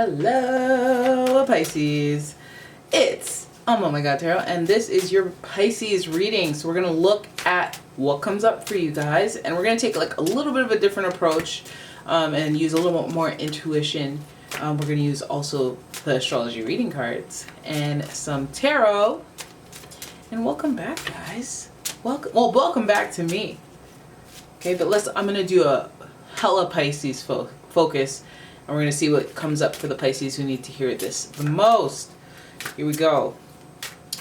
Hello, Pisces. It's umomgtarot, and this is your Pisces reading. So we're going to look at what comes up for you guys, and we're going to take like a little bit of a different approach and use a little bit more intuition. We're going to use also the astrology reading cards and some tarot. And welcome back, guys. Welcome back to me. Okay, but I'm going to do a hella Pisces focus. And we're going to see what comes up for the Pisces who need to hear this the most. Here we go.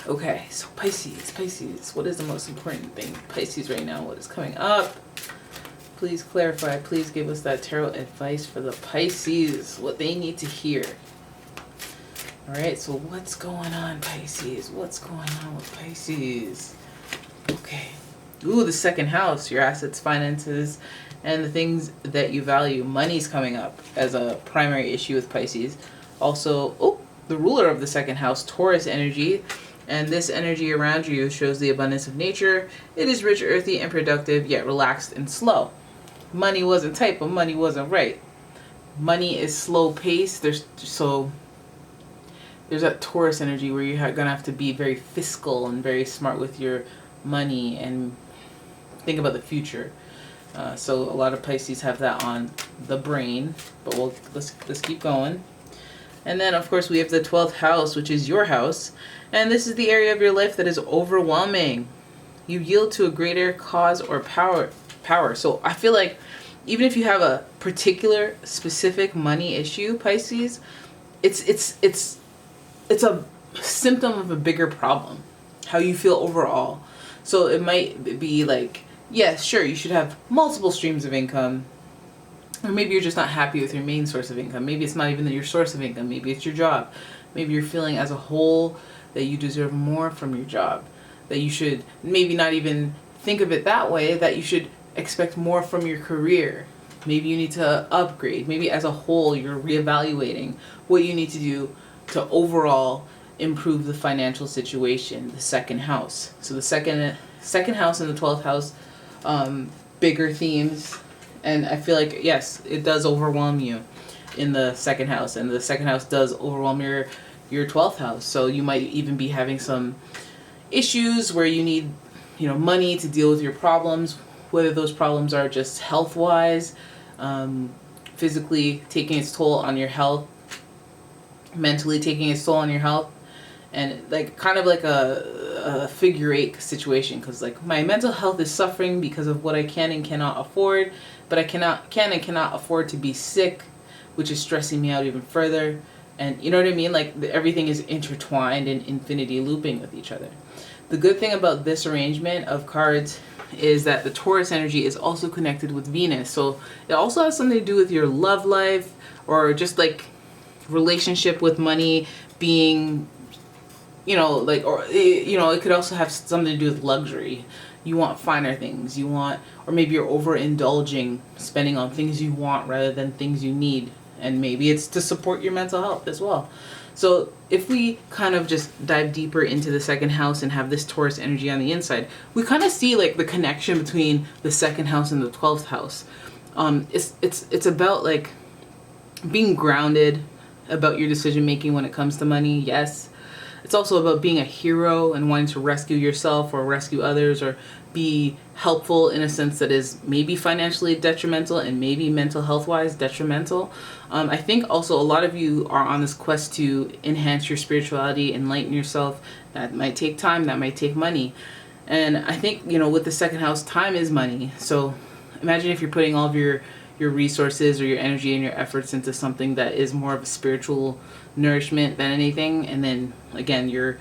Okay, so Pisces. What is the most important thing? Pisces right now, what is coming up? Please clarify. Please give us that tarot advice for the Pisces. What they need to hear. Alright, so what's going on, Pisces? What's going on with Pisces? Okay. Ooh, the second house. Your assets, finances, and the things that you value. Money's coming up as a primary issue with Pisces. Also, the ruler of the second house, Taurus energy. And this energy around you shows the abundance of nature. It is rich, earthy, and productive, yet relaxed and slow. Money wasn't tight, but money wasn't right. Money is slow paced. There's that Taurus energy where you're going to have to be very fiscal and very smart with your money and think about the future. So a lot of Pisces have that on the brain, but let's keep going. And then of course we have the 12th house, which is your house, and this is the area of your life that is overwhelming. You yield to a greater cause or power. So I feel like even if you have a particular specific money issue, Pisces, it's a symptom of a bigger problem, how you feel overall. So it might be like, yes, sure, you should have multiple streams of income. Or maybe you're just not happy with your main source of income. Maybe it's not even your source of income. Maybe it's your job. Maybe you're feeling as a whole that you deserve more from your job. That you should maybe not even think of it that way, that you should expect more from your career. Maybe you need to upgrade. Maybe as a whole you're reevaluating what you need to do to overall improve the financial situation, the second house. So the second house and the 12th house, bigger themes. And I feel like, yes, it does overwhelm you in the second house. And the second house does overwhelm your 12th house. So you might even be having some issues where you need, money to deal with your problems. Whether those problems are just health-wise, physically taking its toll on your health, mentally taking its toll on your health. And like kind of like a figure eight situation, because like my mental health is suffering because of what I can and cannot afford, but I can and cannot afford to be sick, which is stressing me out even further. And you know what I mean? Like everything is intertwined and infinity looping with each other. The good thing about this arrangement of cards is that the Taurus energy is also connected with Venus. So it also has something to do with your love life, or just like relationship with money being, it could also have something to do with luxury. You want finer things, or maybe you're overindulging, spending on things you want rather than things you need. And maybe it's to support your mental health as well. So if we kind of just dive deeper into the second house and have this Taurus energy on the inside, we kind of see like the connection between the second house and the 12th house. It's about like being grounded, about your decision making when it comes to money. Yes. It's also about being a hero and wanting to rescue yourself or rescue others, or be helpful in a sense that is maybe financially detrimental and maybe mental health wise detrimental. I think also a lot of you are on this quest to enhance your spirituality, enlighten yourself. That might take time, that might take money. And I think, with the second house, time is money. So imagine if you're putting all of your resources or your energy and your efforts into something that is more of a spiritual nourishment than anything, and then again your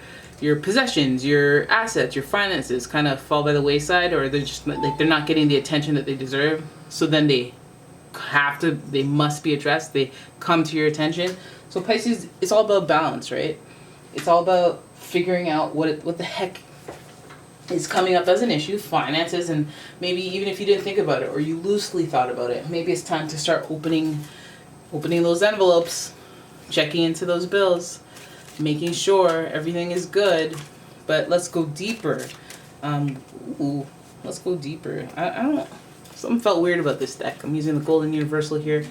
possessions, your assets, your finances kind of fall by the wayside, or they're just like they're not getting the attention that they deserve. So then they must be addressed. They come to your attention. So Pisces, it's all about balance, right? It's all about figuring out what the heck is coming up as an issue, finances, and maybe even if you didn't think about it or you loosely thought about it, maybe it's time to start opening those envelopes, checking into those bills, making sure everything is good. But let's go deeper. Let's go deeper. I don't know. Something felt weird about this deck. I'm using the Golden Universal here.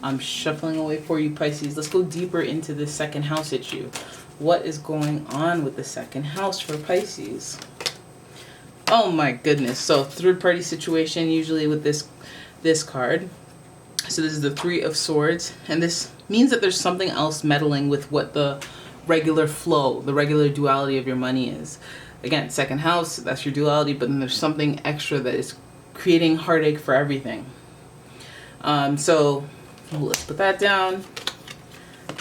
I'm shuffling away for you, Pisces. Let's go deeper into this second house issue. What is going on with the second house for Pisces? Oh my goodness. So third party situation usually with this card. So this is the Three of Swords, and this means that there's something else meddling with what the regular flow, the regular duality of your money is. Again, second house, that's your duality, but then there's something extra that is creating heartache for everything. So let's put that down.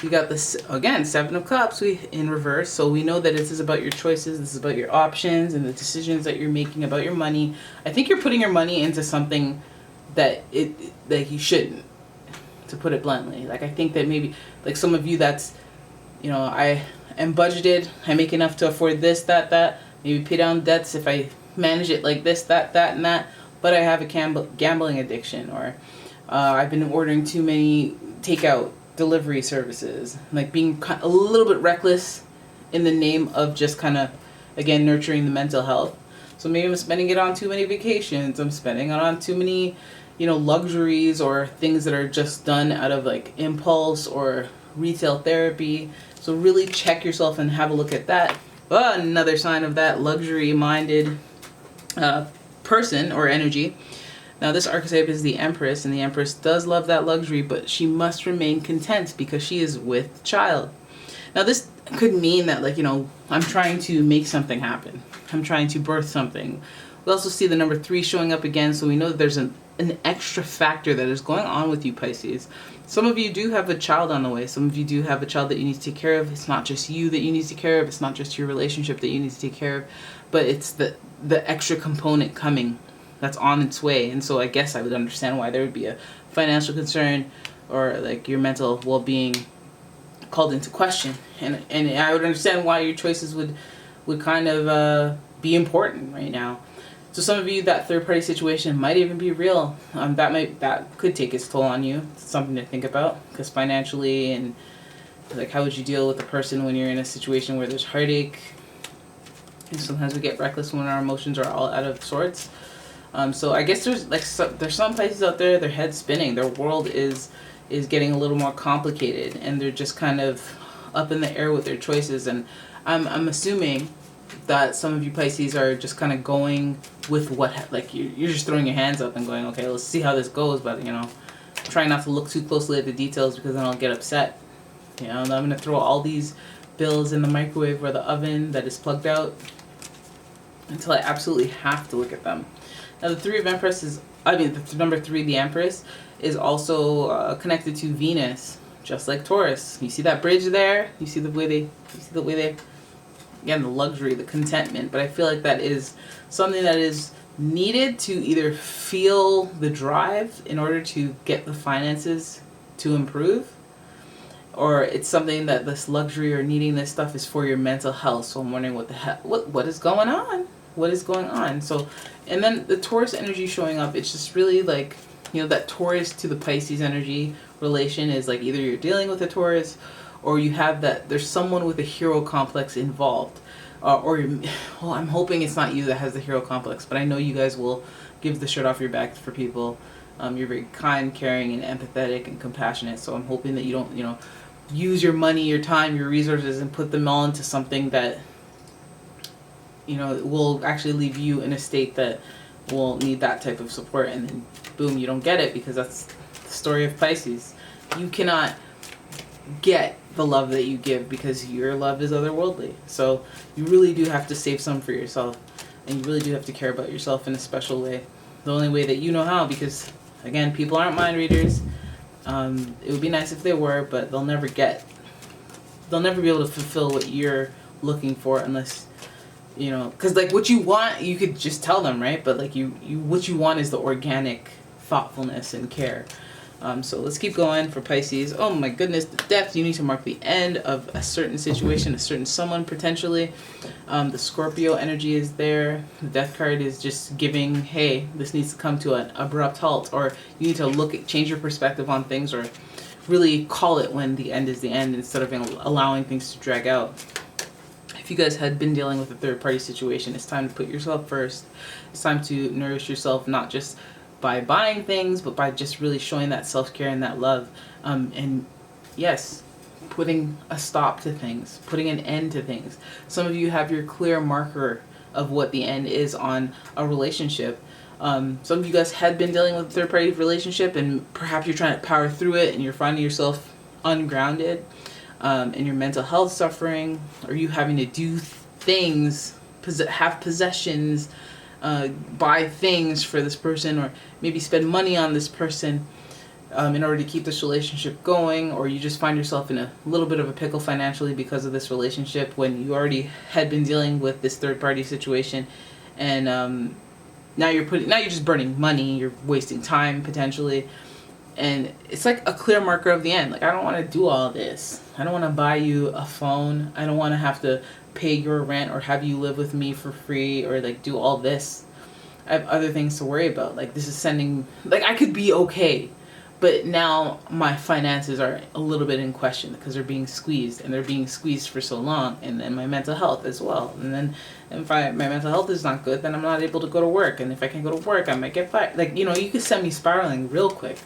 We got this, again, Seven of Cups in reverse. So we know that this is about your choices. This is about your options and the decisions that you're making about your money. I think you're putting your money into something that you shouldn't, to put it bluntly. Like, I think that maybe, like, some of you, that's, you know, I am budgeted. I make enough to afford this, that. Maybe pay down debts if I manage it like this, that, and that. But I have a gambling addiction, or I've been ordering too many takeout delivery services, like being a little bit reckless in the name of just kind of, again, nurturing the mental health. So maybe I'm spending it on too many vacations. I'm spending it on too many, you know, luxuries or things that are just done out of like impulse or retail therapy. So really check yourself and have a look at that. Another sign of that luxury-minded person or energy. Now this archetype is the Empress, and the Empress does love that luxury, but she must remain content because she is with child. Now this could mean that, like, you know, I'm trying to make something happen. I'm trying to birth something. We also see the number 3 showing up again, so we know that there's an extra factor that is going on with you, Pisces. Some of you do have a child on the way. Some of you do have a child that you need to take care of. It's not just you that you need to take care of. It's not just your relationship that you need to take care of, but it's the extra component coming that's on its way. And so I guess I would understand why there would be a financial concern or like your mental well-being called into question. And I would understand why your choices would kind of be important right now. So some of you, that third-party situation might even be real. That could take its toll on you. It's something to think about, because financially, and like, how would you deal with a person when you're in a situation where there's heartache? And sometimes we get reckless when our emotions are all out of sorts. So I guess there's some Pisces out there, their head's spinning, their world is getting a little more complicated, and they're just kind of up in the air with their choices. And I'm assuming that some of you Pisces are just kind of going with what, like, you're just throwing your hands up and going, okay, let's see how this goes, but, you know, trying not to look too closely at the details, because then I'll get upset. You know, and I'm going to throw all these bills in the microwave or the oven that is plugged out until I absolutely have to look at them. Now the Three of Empress is, the number 3, the Empress, is also connected to Venus, just like Taurus. You see that bridge there? You see the way they, again, the luxury, the contentment. But I feel like that is something that is needed to either feel the drive in order to get the finances to improve, or it's something that this luxury or needing this stuff is for your mental health. So I'm wondering what is going on? What is going on? So, and then the Taurus energy showing up, it's just really like, you know, that Taurus to the Pisces energy relation is like, either you're dealing with a Taurus, or you have that there's someone with a hero complex involved. I'm hoping it's not you that has the hero complex, but I know you guys will give the shirt off your back for people. You're very kind, caring, and empathetic and compassionate. So I'm hoping that you don't, you know, use your money, your time, your resources, and put them all into something that, you know, will actually leave you in a state that will need that type of support, and then boom, you don't get it, because that's the story of Pisces. You cannot get the love that you give because your love is otherworldly. So you really do have to save some for yourself, and you really do have to care about yourself in a special way. The only way that you know how, because again, people aren't mind readers. It would be nice if they were, but they'll never be able to fulfill what you're looking for unless, you know, because like what you want, you could just tell them, right? But like what you want is the organic thoughtfulness and care. So let's keep going for Pisces. Oh my goodness, the Death. You need to mark the end of a certain situation, a certain someone potentially. The Scorpio energy is there. The Death card is just giving, hey, this needs to come to an abrupt halt, or you need to change your perspective on things, or really call it when the end is the end, instead of allowing things to drag out. If you guys had been dealing with a third-party situation, it's time to put yourself first. It's time to nourish yourself, not just by buying things, but by just really showing that self-care and that love. And yes, putting a stop to things, putting an end to things. Some of you have your clear marker of what the end is on a relationship. Some of you guys had been dealing with a third-party relationship, and perhaps you're trying to power through it and you're finding yourself ungrounded, and your mental health suffering, or you having to do things, have possessions, buy things for this person, or maybe spend money on this person in order to keep this relationship going, or you just find yourself in a little bit of a pickle financially because of this relationship when you already had been dealing with this third-party situation, and now you're just burning money, you're wasting time potentially. And it's like a clear marker of the end. Like, I don't want to do all this. I don't want to buy you a phone. I don't want to have to pay your rent or have you live with me for free or like do all this. I have other things to worry about. Like, this is sending, like, I could be okay, but now my finances are a little bit in question because they're being squeezed, and they're being squeezed for so long. And then my mental health as well. And then if my mental health is not good, then I'm not able to go to work. And if I can't go to work, I might get fired. Like, you know, you could send me spiraling real quick.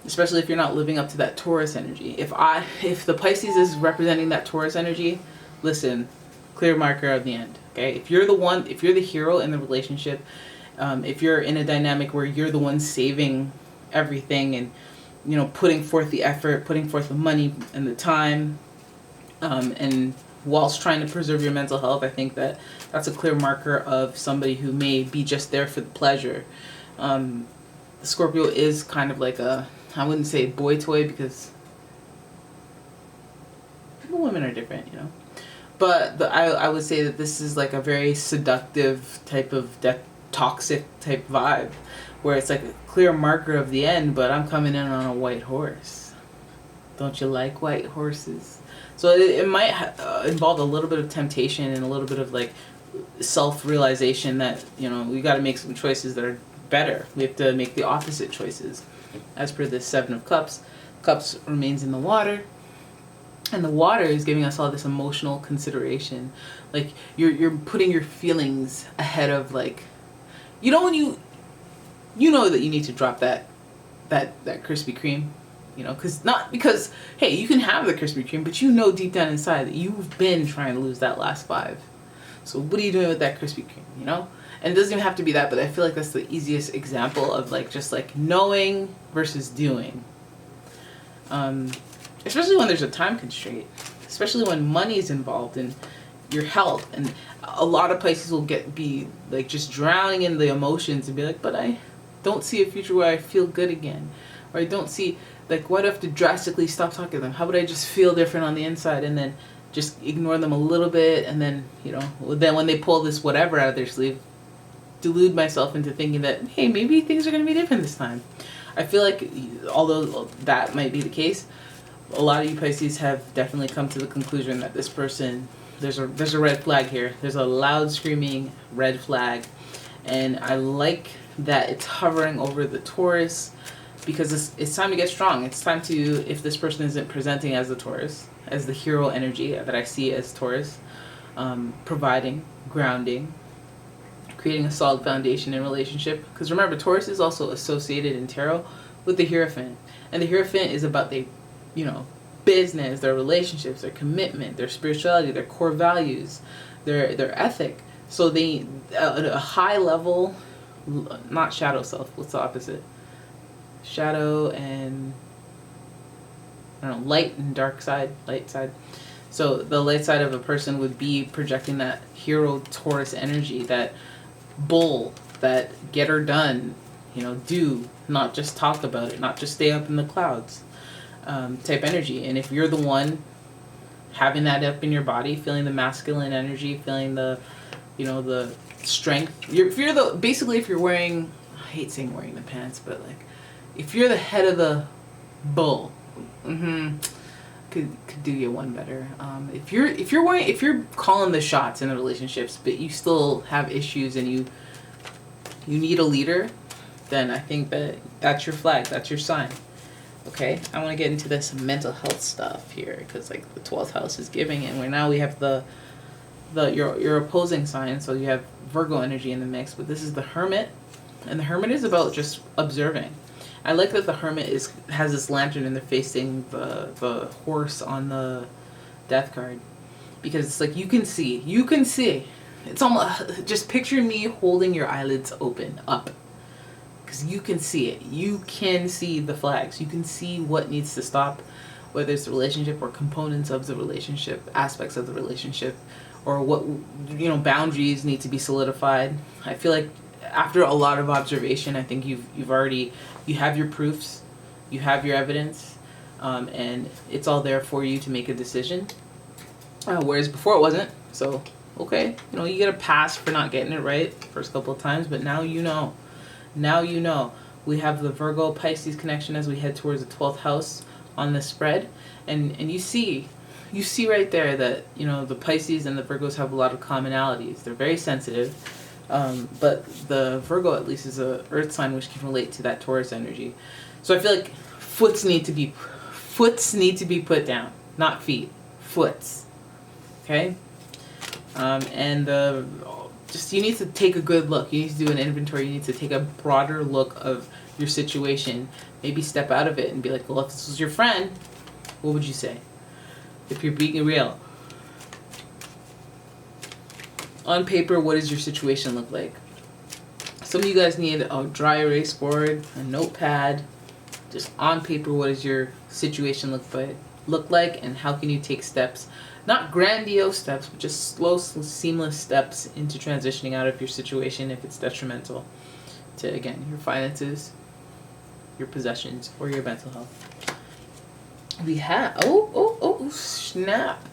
Especially if you're not living up to that Taurus energy. If the Pisces is representing that Taurus energy, listen, clear marker of the end. Okay, if you're the hero in the relationship, if you're in a dynamic where you're the one saving everything and, you know, putting forth the effort, putting forth the money and the time, and whilst trying to preserve your mental health, I think that that's a clear marker of somebody who may be just there for the pleasure. The Scorpio is kind of like a, I wouldn't say boy toy, because women are different, you know. But I would say that this is like a very seductive type of toxic type vibe, where it's like a clear marker of the end, but I'm coming in on a white horse. Don't you like white horses? So it might involve a little bit of temptation and a little bit of like self-realization that, you know, we got to make some choices that are better. We have to make the opposite choices. As per this Seven of Cups, Cups remains in the water, and the water is giving us all this emotional consideration. Like, you're putting your feelings ahead of, like, you know, when you know that you need to drop that Krispy Kreme, you know, because hey, you can have the Krispy Kreme, but you know deep down inside that you've been trying to lose that last 5. So what are you doing with that Krispy Kreme, you know? And it doesn't even have to be that, but I feel like that's the easiest example of like just like knowing versus doing. Especially when there's a time constraint, especially when money is involved and your health. And a lot of Pisces will be like just drowning in the emotions and be like, but I don't see a future where I feel good again. Or I don't see, like, why do I have to drastically stop talking to them? How would I just feel different on the inside and then just ignore them a little bit, and then, you know, then when they pull this whatever out of their sleeve, delude myself into thinking that, hey, maybe things are going to be different this time. I feel like, although that might be the case, a lot of you Pisces have definitely come to the conclusion that this person, there's a red flag here. There's a loud screaming red flag, and I like that it's hovering over the Taurus, because it's time to get strong. It's time to, if this person isn't presenting as the Taurus, as the hero energy that I see as Taurus, providing, grounding, creating a solid foundation in relationship. Because remember, Taurus is also associated in tarot with the Hierophant, and the Hierophant is about the, you know, business, their relationships, their commitment, their spirituality, their core values, their ethic. So they at a high level, not shadow self. What's the opposite? Shadow and, I don't know, light and dark side, light side. So the light side of a person would be projecting that hero Taurus energy, that bull, that get her done, you know, do, not just talk about it, not just stay up in the clouds, type energy. And if you're the one having that up in your body, feeling the masculine energy, feeling the, you know, the strength, if you're wearing, I hate saying wearing the pants, but like, if you're the head of the bull, could do you one better. If you're calling the shots in the relationships, but you still have issues and you need a leader, then I think that's your flag, that's your sign. Okay, I want to get into this mental health stuff here, because like the 12th house is giving it, where now we have your opposing sign, so you have Virgo energy in the mix, but this is the Hermit, and the Hermit is about just observing. I like that the Hermit has this lantern and they're facing the horse on the Death card, because it's like you can see. It's almost just picture me holding your eyelids open up, because you can see it. You can see the flags. You can see what needs to stop, whether it's the relationship or components of the relationship, aspects of the relationship, or what, you know, boundaries need to be solidified. I feel like after a lot of observation, I think you have your proofs, you have your evidence, and it's all there for you to make a decision. Whereas before it wasn't. So, okay, you know, you get a pass for not getting it right first couple of times, but now you know. Now you know. We have the Virgo Pisces connection as we head towards the 12th house on this spread, and you see right there that, you know, the Pisces and the Virgos have a lot of commonalities. They're very sensitive, but the Virgo at least is a earth sign which can relate to that Taurus energy. So I feel like foots need to be put down, not feet, foots. Okay, and just you need to take a good look. You need to do an inventory. You need to take a broader look of your situation. Maybe step out of it and be like, well, if this was your friend, what would you say? If you're being real. On paper, what does your situation look like? Some of you guys need a dry erase board, a notepad. Just on paper, what does your situation look like, and how can you take steps? Not grandiose steps, but just slow, seamless steps into transitioning out of your situation if it's detrimental to, again, your finances, your possessions, or your mental health. We have, oh, snap.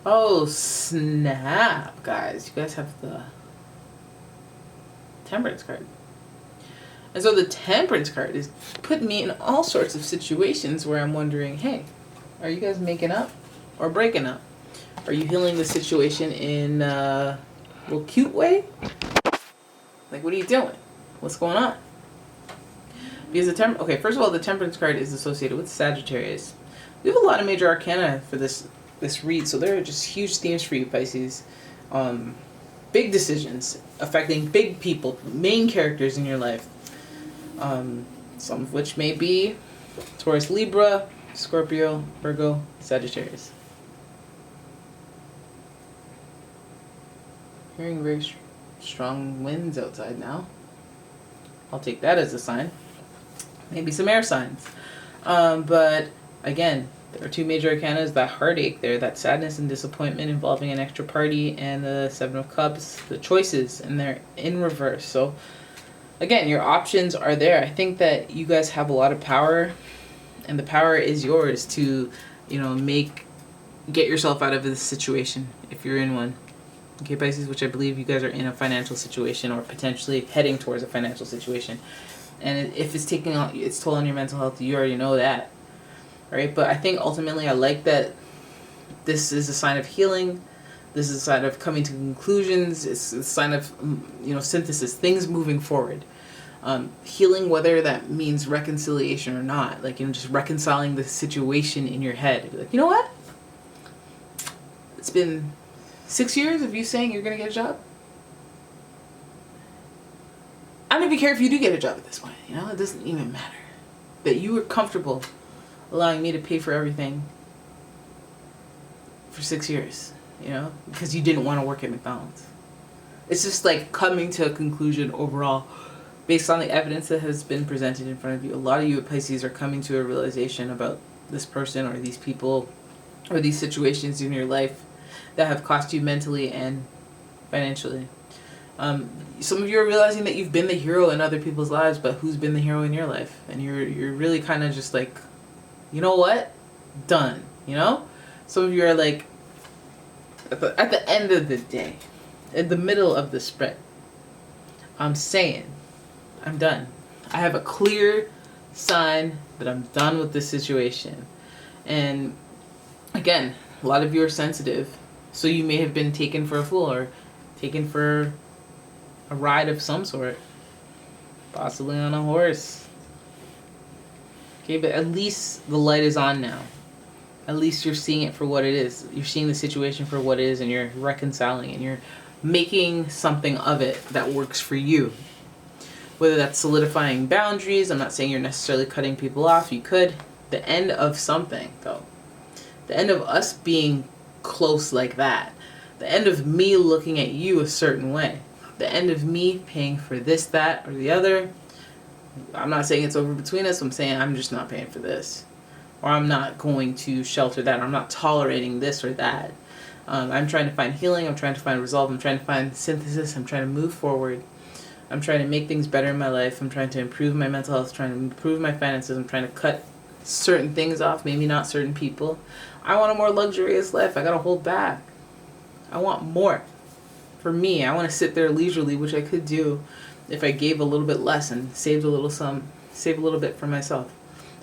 Oh, snap, guys. You guys have the Temperance card. And so the Temperance card is putting me in all sorts of situations where I'm wondering, hey, are you guys making up or breaking up? Are you healing the situation in a little cute way? Like, what are you doing? What's going on? Because okay, first of all, the Temperance card is associated with Sagittarius. We have a lot of major arcana for this read, so there are just huge themes for you, Pisces. Big decisions affecting big people, main characters in your life. Some of which may be Taurus, Libra, Scorpio, Virgo, Sagittarius. Hearing very strong winds outside now. I'll take that as a sign. Maybe some air signs. But again, there are two major arcanas, that heartache there, that sadness and disappointment involving an extra party, and the Seven of Cups, the choices, and they're in reverse. So again, your options are there. I think that you guys have a lot of power, and the power is yours to, you know, get yourself out of this situation if you're in one. Okay, Pisces, which I believe you guys are in a financial situation or potentially heading towards a financial situation. And if it's taking its toll on your mental health, you already know that. Right? But I think ultimately I like that this is a sign of healing. This is a sign of coming to conclusions. It's a sign of, you know, synthesis, things moving forward. Healing, whether that means reconciliation or not. Like, you know, just reconciling the situation in your head. Like, you know what? It's been 6 years of you saying you're going to get a job. I don't even care if you do get a job at this point. You know, it doesn't even matter. That you were comfortable allowing me to pay for everything for 6 years, you know, because you didn't want to work at McDonald's. It's just like coming to a conclusion overall based on the evidence that has been presented in front of you. A lot of you at Pisces are coming to a realization about this person or these people or these situations in your life that have cost you mentally and financially. Some of you are realizing that you've been the hero in other people's lives, but who's been the hero in your life? And you're really kind of just like, you know what? Done. You know? Some of you are like, at the end of the day, in the middle of the spread, I'm saying, I'm done. I have a clear sign that I'm done with this situation. And again, a lot of you are sensitive, so you may have been taken for a fool or taken for a ride of some sort, possibly on a horse. Okay, but at least the light is on now. At least you're seeing it for what it is. You're seeing the situation for what it is, and you're reconciling, and you're making something of it that works for you. whether that's solidifying boundaries. I'm not saying you're necessarily cutting people off. You could. The end of something, though. The end of us being close like that. The end of me looking at you a certain way. The end of me paying for this, that, or the other. I'm not saying it's over between us. I'm saying I'm just not paying for this. Or I'm not going to shelter that. Or I'm not tolerating this or that. I'm trying to find healing. I'm trying to find resolve. I'm trying to find synthesis. I'm trying to move forward. I'm trying to make things better in my life. I'm trying to improve my mental health. Trying to improve my finances. I'm trying to cut certain things off. Maybe not certain people. I want a more luxurious life. I gotta hold back. I want more. For me, I want to sit there leisurely, which I could do if I gave a little bit less and saved a little bit for myself.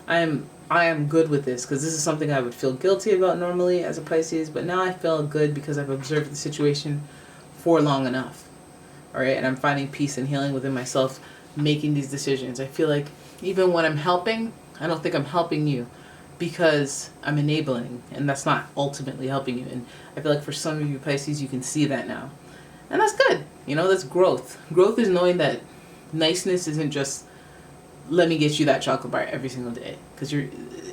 I am good with this because this is something I would feel guilty about normally as a Pisces, but now I feel good because I've observed the situation for long enough. All right, and I'm finding peace and healing within myself, making these decisions. I feel like even when I'm helping, I don't think I'm helping you because I'm enabling, and that's not ultimately helping you. And I feel like for some of you Pisces, you can see that now. And that's good. You know, that's growth. Growth is knowing that niceness isn't just, let me get you that chocolate bar every single day. Because you're,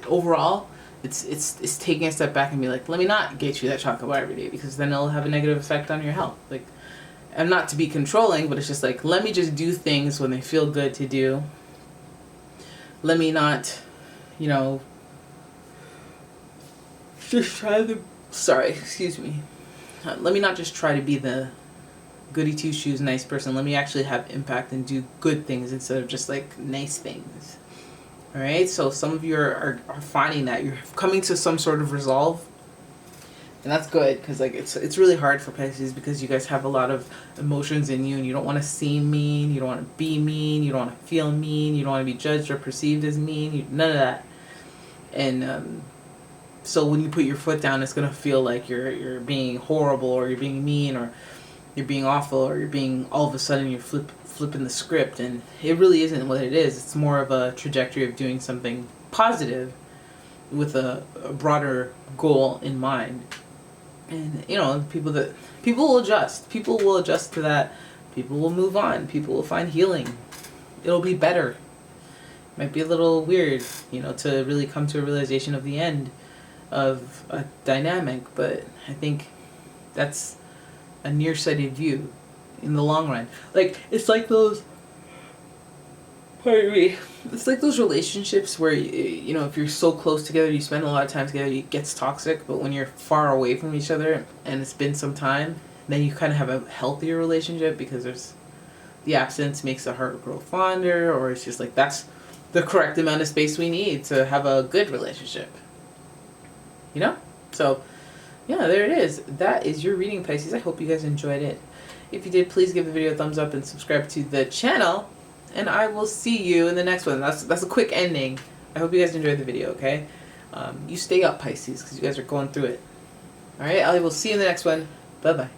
overall, it's taking a step back and be like, let me not get you that chocolate bar every day, because then it'll have a negative effect on your health. Like, and not to be controlling, but it's just like, let me just do things when they feel good to do. Let me not, you know, just try to, let me not just try to be the goody two-shoes nice person. Let me actually have impact and do good things instead of just like nice things. All right, so some of you are finding that you're coming to some sort of resolve, and that's good, because like it's really hard for Pisces because you guys have a lot of emotions in you, and you don't want to seem mean, you don't want to be mean, you don't want to feel mean, you don't want to be judged or perceived as mean, none of that. And so when you put your foot down, it's gonna feel like you're being horrible, or you're being mean, or you're being awful, or you're being, all of a sudden you're flipping the script, and it really isn't what it is. It's more of a trajectory of doing something positive with a broader goal in mind. And you know, people will adjust. People will adjust to that. People will move on. People will find healing. It'll be better. Might be a little weird, you know, to really come to a realization of the end of a dynamic, but I think that's a nearsighted view in the long run. Like, it's like those, pardon me, it's like those relationships where, you know, if you're so close together, you spend a lot of time together, it gets toxic, but when you're far away from each other and it's been some time, then you kind of have a healthier relationship, because there's, the absence makes the heart grow fonder, or it's just like, that's the correct amount of space we need to have a good relationship. You know? So, yeah, there it is. That is your reading, Pisces. I hope you guys enjoyed it. If you did, please give the video a thumbs up and subscribe to the channel. And I will see you in the next one. That's a quick ending. I hope you guys enjoyed the video, okay? You stay up, Pisces, because you guys are going through it. Alright, I will see you in the next one. Bye-bye.